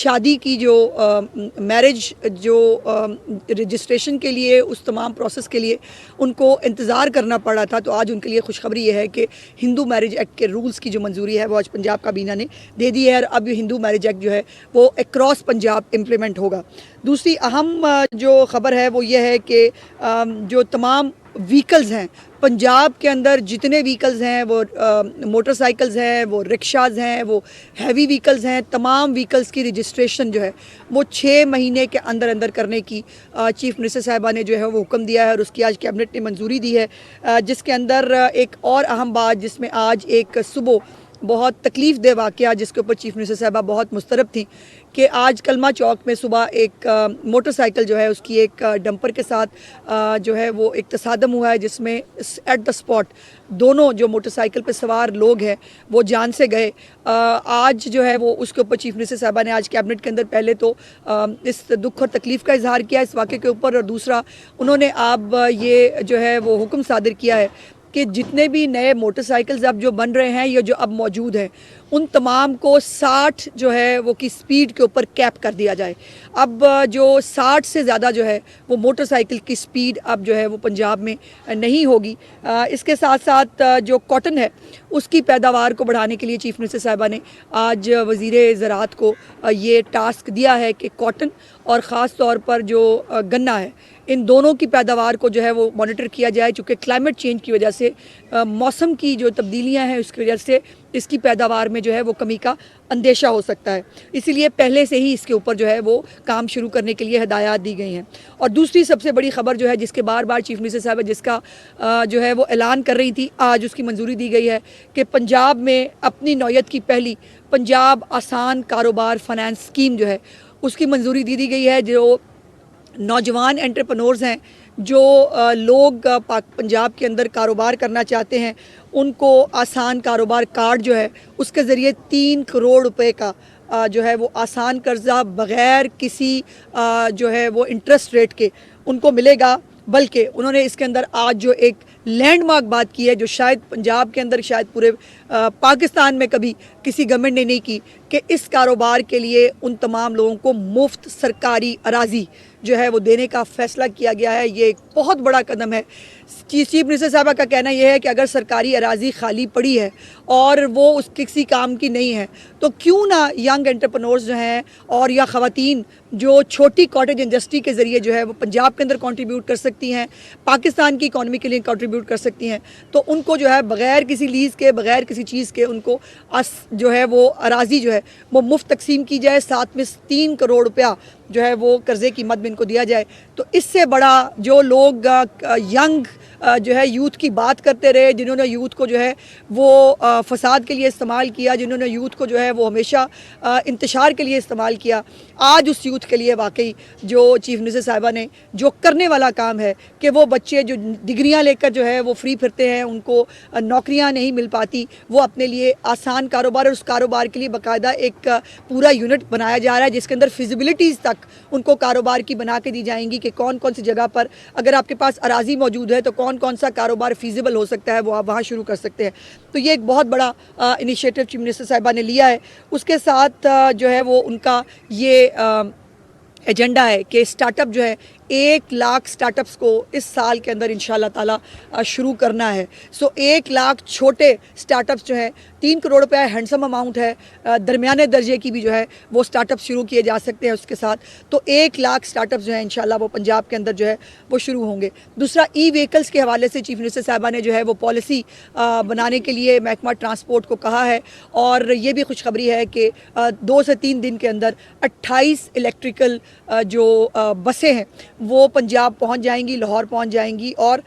شادی کی جو میرج جو رجسٹریشن کے لیے اس تمام پروسیس کے لیے ان کو انتظار کرنا پڑا تھا، تو آج ان کے لیے خوشخبری یہ ہے کہ ہندو میرج ایکٹ کے رولز کی جو منظوری ہے وہ آج پنجاب کابینہ نے دے دی ہے، اور اب یہ ہندو میرج ایکٹ جو ہے وہ اکراس پنجاب امپلیمنٹ ہوگا۔ دوسری اہم جو خبر ہے وہ یہ ہے کہ جو تمام ویکلز ہیں پنجاب کے اندر، جتنے ویکلز ہیں وہ موٹر سائیکلز ہیں، وہ رکشاز ہیں، وہ ہیوی ویکلز ہیں، تمام ویکلز کی رجسٹریشن جو ہے وہ 6 مہینے کے اندر اندر کرنے کی چیف منسٹر صاحبہ نے جو ہے وہ حکم دیا ہے، اور اس کی آج کیبنٹ نے منظوری دی ہے، جس کے اندر ایک اور اہم بات جس میں آج ایک صبح بہت تکلیف دہ واقعہ جس کے اوپر چیف منسٹر صاحبہ بہت مضطرب تھیں کہ آج کلمہ چوک میں صبح ایک موٹر سائیکل جو ہے اس کی ایک ڈمپر کے ساتھ جو ہے وہ ایک تصادم ہوا ہے، جس میں ایٹ دا اسپاٹ دونوں جو موٹر سائیکل پہ سوار لوگ ہیں وہ جان سے گئے۔ آج جو ہے وہ اس کے اوپر چیف منسٹر صاحبہ نے آج کیبنٹ کے اندر پہلے تو اس دکھ اور تکلیف کا اظہار کیا اس واقعے کے اوپر، اور دوسرا انہوں نے اب یہ جو ہے وہ حکم صادر کیا ہے کہ جتنے بھی نئے موٹر سائیکلز اب جو بن رہے ہیں یا جو اب موجود ہیں ان تمام کو 60 جو ہے وہ کی سپیڈ کے اوپر کیپ کر دیا جائے۔ اب جو 60 سے زیادہ جو ہے وہ موٹر سائیکل کی سپیڈ اب جو ہے وہ پنجاب میں نہیں ہوگی۔ اس کے ساتھ ساتھ جو کاٹن ہے اس کی پیداوار کو بڑھانے کے لیے چیف منسٹر صاحبہ نے آج وزیر زراعت کو یہ ٹاسک دیا ہے کہ کاٹن اور خاص طور پر جو گنا ہے ان دونوں کی پیداوار کو جو ہے وہ مانیٹر کیا جائے، چونکہ کلائمیٹ چینج کی وجہ سے موسم کی جو تبدیلیاں ہیں اس کی وجہ سے اس کی پیداوار میں جو ہے وہ کمی کا اندیشہ ہو سکتا ہے، اسی لیے پہلے سے ہی اس کے اوپر جو ہے وہ کام شروع کرنے کے لیے ہدایات دی گئی ہیں۔ اور دوسری سب سے بڑی خبر جو ہے جس کے بار بار چیف منسٹر صاحب جس کا جو ہے وہ اعلان کر رہی تھی، آج اس کی منظوری دی گئی ہے کہ پنجاب میں اپنی نوعیت کی پہلی پنجاب آسان کاروبار فائنانس اسکیم جو ہے اس کی منظوری دی گئی ہے۔ جو نوجوان انٹرپرنورز ہیں، جو لوگ پنجاب کے اندر کاروبار کرنا چاہتے ہیں، ان کو آسان کاروبار کارڈ جو ہے اس کے ذریعے 3 کروڑ روپے کا جو ہے وہ آسان قرضہ بغیر کسی جو ہے وہ انٹرسٹ ریٹ کے ان کو ملے گا۔ بلکہ انہوں نے اس کے اندر آج جو ایک لینڈ مارک بات کی ہے جو شاید پنجاب کے اندر شاید پورے پاکستان میں کبھی کسی گورنمنٹ نے نہیں کی، کہ اس کاروبار کے لیے ان تمام لوگوں کو مفت سرکاری اراضی جو ہے وہ دینے کا فیصلہ کیا گیا ہے۔ یہ ایک بہت بڑا قدم ہے۔ چیف منسٹر صاحبہ کا کہنا یہ ہے کہ اگر سرکاری اراضی خالی پڑی ہے اور وہ اس کسی کام کی نہیں ہے تو کیوں نہ ینگ انٹرپرنورز جو ہیں اور یا خواتین جو چھوٹی کاٹیج انڈسٹری کے ذریعے جو ہے وہ پنجاب کے اندر کنٹریبیوٹ کر سکتی ہیں، پاکستان کی اکانومی کے لیے کنٹریبیوٹ کر سکتی ہیں، تو ان کو جو ہے بغیر کسی لیز کے، بغیر کسی چیز کے ان کو جو ہے وہ اراضی جو ہے وہ مفت تقسیم کی جائے، ساتھ میں 3 کروڑ روپیہ جو ہے وہ قرضے کی مد میں ان کو دیا جائے۔ تو اس سے بڑا جو لوگ ینگ جو ہے یوتھ کی بات کرتے رہے، جنہوں نے یوتھ کو جو ہے وہ فساد کے لیے استعمال کیا، جنہوں نے یوتھ کو جو ہے وہ ہمیشہ انتشار کے لیے استعمال کیا، آج اس یوتھ کے لیے واقعی جو چیف منسٹر صاحبہ نے جو کرنے والا کام ہے کہ وہ بچے جو ڈگریاں لے کر جو ہے وہ فری پھرتے ہیں، ان کو نوکریاں نہیں مل پاتی، وہ اپنے لیے آسان کاروبار اور اس کاروبار کے لیے باقاعدہ ایک پورا یونٹ بنایا جا رہا ہے جس کے اندر فیزیبلٹیز تک ان کو کاروبار کی بنا کے دی جائیں گی کہ کون کون سی جگہ پر اگر آپ کے پاس اراضی موجود ہے تو کون سا کاروبار فیزیبل ہو سکتا ہے، وہ آپ وہاں شروع کر سکتے ہیں۔ تو یہ ایک بہت بڑا انیشیٹو چیف منسٹر صاحبہ نے لیا ہے۔ اس کے ساتھ جو ہے وہ ان کا یہ ایجنڈا ہے کہ سٹارٹ اپ جو ہے 1 لاکھ سٹارٹ اپس کو اس سال کے اندر انشاءاللہ تعالی شروع کرنا ہے۔ 1 لاکھ چھوٹے سٹارٹ اپس جو ہیں، 3 کروڑ روپے ہینڈسم اماؤنٹ ہے، درمیانے درجے کی بھی جو ہے وہ سٹارٹ اپ شروع کیے جا سکتے ہیں اس کے ساتھ۔ تو 1 لاکھ سٹارٹ اپس جو ہیں انشاءاللہ وہ پنجاب کے اندر جو ہے وہ شروع ہوں گے۔ دوسرا ای ویکلز کے حوالے سے چیف منسٹر صاحبہ نے جو ہے وہ پالیسی بنانے کے لیے محکمہ ٹرانسپورٹ کو کہا ہے، اور یہ بھی خوشخبری ہے کہ 2 سے 3 دن کے اندر 28 الیکٹریکل جو بسیں ہیں وہ پنجاب پہنچ جائیں گی، لاہور پہنچ جائیں گی، اور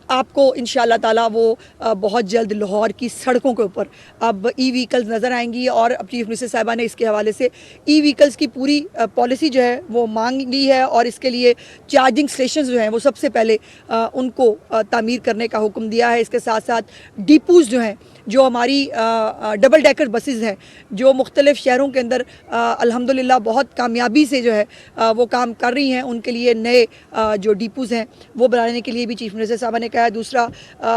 آپ کو انشاءاللہ تعالیٰ وہ بہت جلد لاہور کی سڑکوں کے اوپر اب ای ویکلز نظر آئیں گی۔ اور اب چیف منسٹر صاحبہ نے اس کے حوالے سے ای ویکلز کی پوری پالیسی جو ہے وہ مانگ لی ہے، اور اس کے لیے چارجنگ اسٹیشنز جو ہیں وہ سب سے پہلے ان کو تعمیر کرنے کا حکم دیا ہے۔ اس کے ساتھ ساتھ ڈیپوز جو ہیں، جو ہماری ڈبل ڈیکر بسز ہیں جو مختلف شہروں کے اندر الحمدللہ بہت کامیابی سے جو ہے وہ کام کر رہی ہیں، ان کے لیے نئے جو ڈیپوز ہیں وہ بنانے کے لیے بھی چیف منسٹر صاحبہ نے کہا ہے۔ دوسرا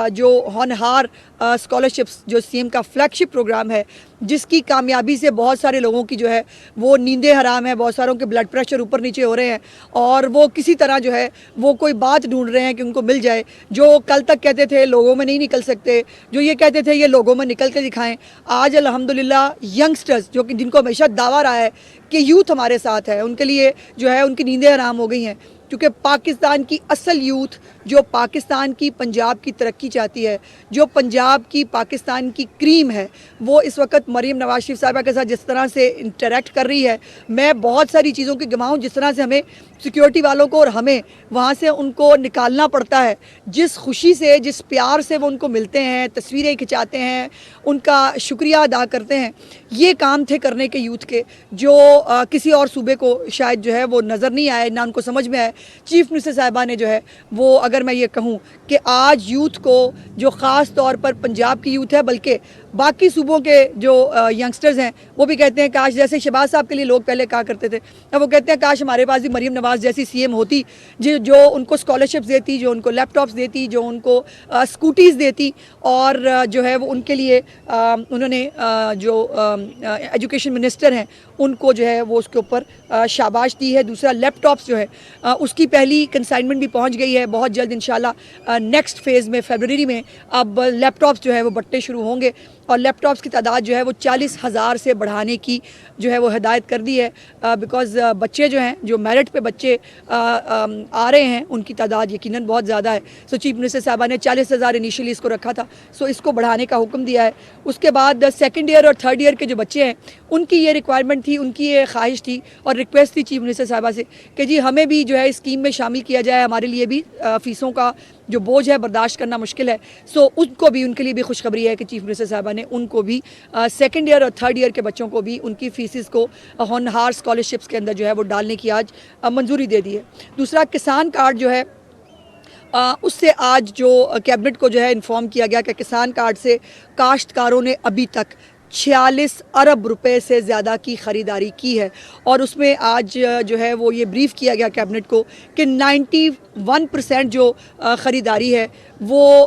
جو ہونہار اسکالرشپس جو سی ایم کا فلیگ شپ پروگرام ہے جس کی کامیابی سے بہت سارے لوگوں کی جو ہے وہ نیندیں حرام ہیں, بہت ساروں کے بلڈ پریشر اوپر نیچے ہو رہے ہیں, اور وہ کسی طرح جو ہے وہ کوئی بات ڈھونڈ رہے ہیں کہ ان کو مل جائے. جو کل تک کہتے تھے لوگوں میں نہیں نکل سکتے, جو یہ کہتے تھے یہ لوگوں میں نکل کے دکھائیں, آج الحمدللہ ینگسٹرز جو کہ جن کو ہمیشہ دعویٰ رہا ہے کہ یوتھ ہمارے ساتھ ہے, ان کے لیے جو ہے ان کی نیندیں حرام ہو گئی ہیں. کیونکہ پاکستان کی اصل یوتھ جو پاکستان کی پنجاب کی ترقی چاہتی ہے, جو پنجاب کی پاکستان کی کریم ہے, وہ اس وقت مریم نواز شریف صاحبہ کے ساتھ جس طرح سے انٹریکٹ کر رہی ہے, میں بہت ساری چیزوں کی گواہ ہوں. جس طرح سے ہمیں سیکیورٹی والوں کو اور ہمیں وہاں سے ان کو نکالنا پڑتا ہے, جس خوشی سے جس پیار سے وہ ان کو ملتے ہیں, تصویریں کھنچاتے ہیں, ان کا شکریہ ادا کرتے ہیں, یہ کام تھے کرنے کے یوتھ کے, جو کسی اور صوبے کو شاید جو ہے وہ نظر نہیں آئے, نہ ان کو سمجھ میں آئے. چیف منسٹر صاحبہ نے جو ہے وہ, اگر میں یہ کہوں کہ آج یوتھ کو, جو خاص طور پر پنجاب کی یوتھ ہے بلکہ باقی صوبوں کے جو ینگسٹرز ہیں, وہ بھی کہتے ہیں کاش, جیسے شہباز صاحب کے لیے لوگ پہلے کہا کرتے تھے, اب وہ کہتے ہیں کاش ہمارے پاس بھی مریم نواز جیسی سی ایم ہوتی جو ان کو اسکالرشپس دیتی, جو ان کو لیپ ٹاپس دیتی, جو ان کو اسکوٹیز دیتی, اور جو ہے وہ ان کے لیے انہوں نے جو ایجوکیشن منسٹر ہیں ان کو جو ہے وہ اس کے اوپر شاباش دی ہے. دوسرا لیپ ٹاپس جو ہے اس کی پہلی کنسائنمنٹ بھی پہنچ گئی ہے, بہت جلد انشاءاللہ نیکسٹ فیز میں فیبروری میں اب لیپ ٹاپس جو ہے وہ بٹنے شروع ہوں گے, اور لیپ ٹاپس کی تعداد جو ہے وہ 40,000 سے بڑھانے کی جو ہے وہ ہدایت کر دی ہے. بیکاز بچے جو ہیں, جو میرٹ پہ بچے آ رہے ہیں, ان کی تعداد یقیناً بہت زیادہ ہے. سو چیف منسٹر صاحبہ نے 40,000 انیشلی اس کو رکھا تھا, سو اس کو بڑھانے کا حکم دیا ہے. اس کے بعد سیکنڈ ایئر اور تھرڈ ایئر کے جو بچے ہیں ان کی یہ ریکوائرمنٹ تھی, ان کی یہ خواہش تھی اور ریکویسٹ تھی چیف منسٹر صاحبہ سے کہ جی ہمیں بھی جو ہے اسکیم میں شامل کیا جائے, ہمارے لیے بھی فیسوں کا جو بوجھ ہے برداشت کرنا مشکل ہے. سو ان کو بھی, ان کے لیے بھی خوشخبری ہے کہ چیف منسٹر صاحبہ نے ان کو بھی سیکنڈ ایئر اور تھرڈ ایئر کے بچوں کو بھی ان کی فیسز کو ہونہار اسکالرشپس کے اندر جو ہے وہ ڈالنے کی آج منظوری دے دی ہے. دوسرا کسان کارڈ جو ہے اس سے آج جو کیبنٹ کو جو ہے انفارم کیا گیا کہ کسان کارڈ سے کاشتکاروں نے ابھی تک 46 ارب روپے سے زیادہ کی خریداری کی ہے, اور اس میں آج جو ہے وہ یہ بریف کیا گیا کیبنٹ کو کہ 91% جو خریداری ہے وہ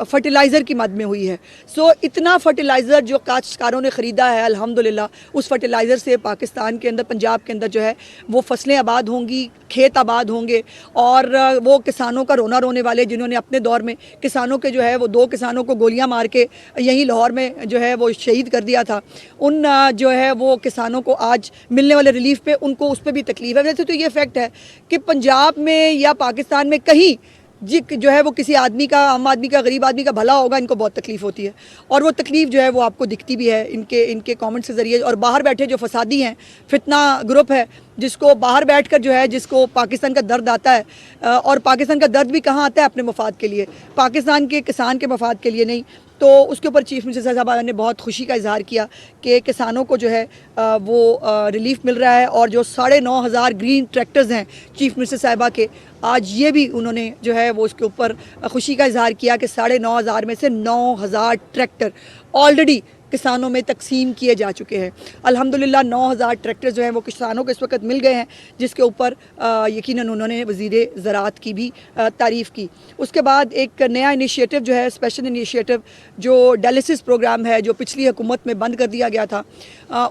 فرٹیلائزر کی مد میں ہوئی ہے. سو اتنا فرٹیلائزر جو کاشتکاروں نے خریدا ہے, الحمدللہ اس فرٹیلائزر سے پاکستان کے اندر, پنجاب کے اندر جو ہے وہ فصلیں آباد ہوں گی, کھیت آباد ہوں گے, اور وہ کسانوں کا رونا رونے والے جنہوں نے اپنے دور میں کسانوں کے جو ہے وہ 2 کسانوں کو گولیاں مار کے یہیں لاہور میں جو ہے وہ شہید کر دیا تھا, ان جو ہے وہ کسانوں کو آج ملنے والے ریلیف پہ ان کو اس پہ بھی تکلیف ہے. ویسے تو یہ فیکٹ ہے کہ پنجاب میں یا پاکستان میں کہیں جو ہے وہ کسی آدمی کا, عام آدمی کا, غریب آدمی کا بھلا ہوگا, ان کو بہت تکلیف ہوتی ہے, اور وہ تکلیف جو ہے وہ آپ کو دکھتی بھی ہے ان کے کامنٹس کے ذریعے. اور باہر بیٹھے جو فسادی ہیں, فتنہ گروپ ہے, جس کو باہر بیٹھ کر جو ہے جس کو پاکستان کا درد آتا ہے, اور پاکستان کا درد بھی کہاں آتا ہے, اپنے مفاد کے لیے, پاکستان کے کسان کے مفاد کے لیے نہیں. تو اس کے اوپر چیف منسٹر صاحبہ نے بہت خوشی کا اظہار کیا کہ کسانوں کو جو ہے وہ ریلیف مل رہا ہے, اور جو 9,500 گرین ٹریکٹرز ہیں چیف منسٹر صاحبہ کے, آج یہ بھی انہوں نے جو ہے وہ اس کے اوپر خوشی کا اظہار کیا کہ 9,500 میں سے 9,000 ٹریکٹر آلریڈی کسانوں میں تقسیم کیے جا چکے ہیں. الحمدللہ 9,000 ٹریکٹر جو ہیں وہ کسانوں کو اس وقت مل گئے ہیں, جس کے اوپر یقیناً انہوں نے وزیر زراعت کی بھی تعریف کی. اس کے بعد ایک نیا انیشیٹو جو ہے, اسپیشل انیشیٹو جو ڈائلسس پروگرام ہے, جو پچھلی حکومت میں بند کر دیا گیا تھا,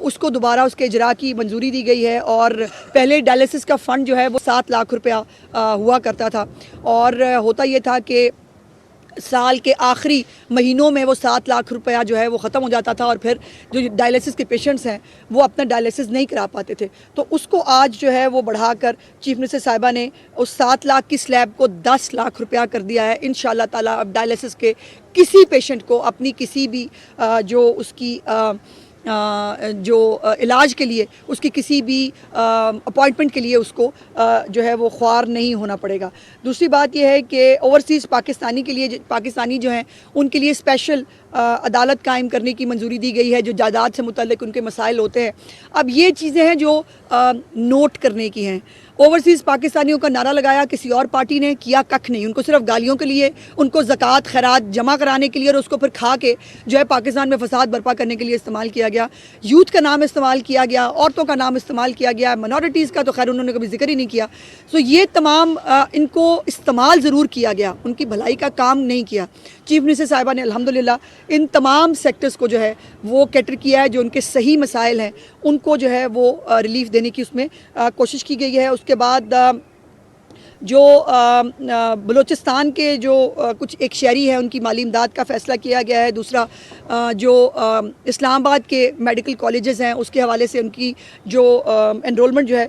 اس کو دوبارہ اس کے اجرا کی منظوری دی گئی ہے. اور پہلے ڈائلسس کا فنڈ جو ہے وہ 7 لاکھ روپیہ ہوا کرتا تھا, اور ہوتا یہ تھا کہ سال کے آخری مہینوں میں وہ 7 لاکھ روپیہ جو ہے وہ ختم ہو جاتا تھا, اور پھر جو ڈائلسس کے پیشنٹس ہیں وہ اپنا ڈائلسس نہیں کرا پاتے تھے. تو اس کو آج جو ہے وہ بڑھا کر چیف منسٹر صاحبہ نے اس 7 لاکھ کی سلیب کو 10 لاکھ روپیہ کر دیا ہے. انشاءاللہ تعالیٰ اب ڈائلسس کے کسی پیشنٹ کو اپنی کسی بھی جو اس کی جو علاج کے لیے اس کی کسی بھی اپوائنٹمنٹ کے لیے اس کو جو ہے وہ خوار نہیں ہونا پڑے گا. دوسری بات یہ ہے کہ اوورسیز پاکستانی کے لیے, پاکستانی جو ہیں ان کے لیے اسپیشل عدالت قائم کرنے کی منظوری دی گئی ہے, جو جائیداد سے متعلق ان کے مسائل ہوتے ہیں. اب یہ چیزیں ہیں جو نوٹ کرنے کی ہیں. اوورسیز پاکستانیوں کا نعرہ لگایا کسی اور پارٹی نے, کیا ککھ نہیں, ان کو صرف گالیوں کے لیے, ان کو زکوٰۃ خیرات جمع کرانے کے لیے, اور اس کو پھر کھا کے جو ہے پاکستان میں فساد برپا کرنے کے لیے استعمال کیا گیا. یوتھ کا نام استعمال کیا گیا, عورتوں کا نام استعمال کیا گیا, منورٹیز کا تو خیر انہوں نے کبھی ذکر ہی نہیں کیا. سو یہ تمام ان کو استعمال ضرور کیا گیا, ان کی بھلائی کا کام نہیں کیا. چیف منسٹر صاحبہ نے الحمدللہ ان تمام سیکٹرز کو جو ہے وہ کیٹر کیا ہے، جو ان کے صحیح مسائل ہیں ان کو جو ہے وہ ریلیف دینے کی اس میں کوشش کی گئی ہے۔ اس کے بعد جو بلوچستان کے جو کچھ ایک شہری ہیں ان کی مالی امداد کا فیصلہ کیا گیا ہے۔ دوسرا جو اسلام آباد کے میڈیکل کالجز ہیں اس کے حوالے سے ان کی جو انرولمنٹ جو ہے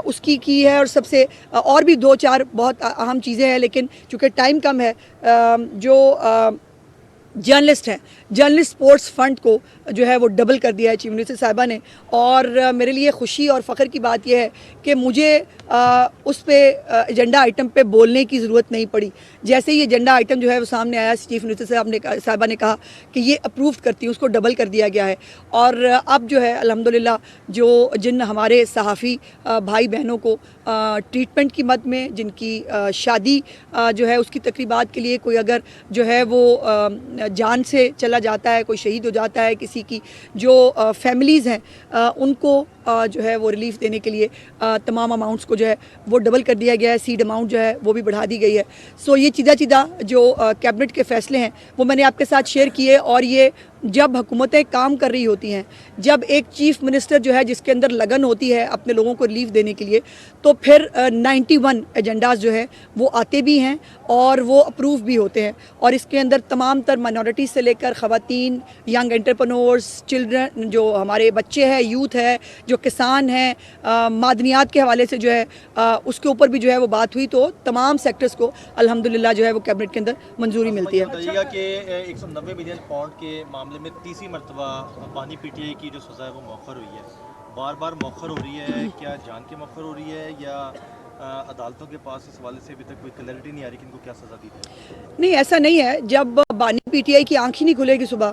اس کی ہے، اور سب سے اور بھی دو چار بہت اہم چیزیں ہیں، لیکن چونکہ ٹائم کم ہے، جو جرنلسٹ ہیں، جرنلسٹ سپورٹس فنڈ کو جو ہے وہ ڈبل کر دیا ہے چیف منسٹر صاحبہ نے، اور میرے لیے خوشی اور فخر کی بات یہ ہے کہ مجھے اس پہ ایجنڈا آئٹم پہ بولنے کی ضرورت نہیں پڑی۔ جیسے ہی ایجنڈا آئٹم جو ہے وہ سامنے آیا، چیف منسٹر صاحبہ نے کہا کہ یہ اپروو کرتی ہوں، اس کو ڈبل کر دیا گیا ہے، اور اب جو ہے الحمدللہ جن ہمارے صحافی بھائی بہنوں کو ٹریٹمنٹ کی مد میں، جن کی شادی جو ہے اس کی تقریبات کے لیے کوئی اگر جو ہے وہ جان سے چلا جاتا ہے، کوئی شہید ہو جاتا ہے، کسی کی جو فیملیز ہیں ان کو جو ہے وہ ریلیف دینے کے لیے تمام اماؤنٹس کو جو ہے وہ ڈبل کر دیا گیا ہے، سیڈ اماؤنٹ جو ہے وہ بھی بڑھا دی گئی ہے۔ سو یہ چیزہ جو کیبنٹ کے فیصلے ہیں وہ میں نے آپ کے ساتھ شیئر کیے، اور یہ جب حکومتیں کام کر رہی ہوتی ہیں، جب ایک چیف منسٹر جو ہے جس کے اندر لگن ہوتی ہے اپنے لوگوں کو ریلیف دینے کے لیے، تو پھر 91 ایجنڈاز جو ہے وہ آتے بھی ہیں اور وہ اپروو بھی ہوتے ہیں، اور اس کے اندر تمام تر مائنورٹیز سے لے کر خواتین، ینگ انٹرپرنورز، چلڈرن، جو ہمارے بچے ہیں، یوتھ ہے، جو کسان ہیں، معدنیات کے حوالے سے جو ہے اس کے اوپر بھی جو ہے وہ بات ہوئی، تو تمام سیکٹرز کو الحمدللہ جو ہے وہ کیبنٹ کے اندر منظوری ملتی ہے۔ بتائیے گا کہ 190 ملین پاؤنڈ کے معاملے میں تیسری مرتبہ بانی پی ٹی آئی کی جو سزا ہے وہ مؤخر ہوئی ہے، بار بار مؤخر ہو رہی ہے، کیا جان کے مؤخر ہو رہی ہے یا عدالتوں کے پاس اس حوالے سے ابھی تک کوئی کلیئرٹی نہیں آ رہی کہ ان کو کیا سزا دی جائے؟ نہیں، ایسا نہیں ہے، جب بانی پی ٹی آئی کی آنکھ ہی نہیں کھلے گی صبح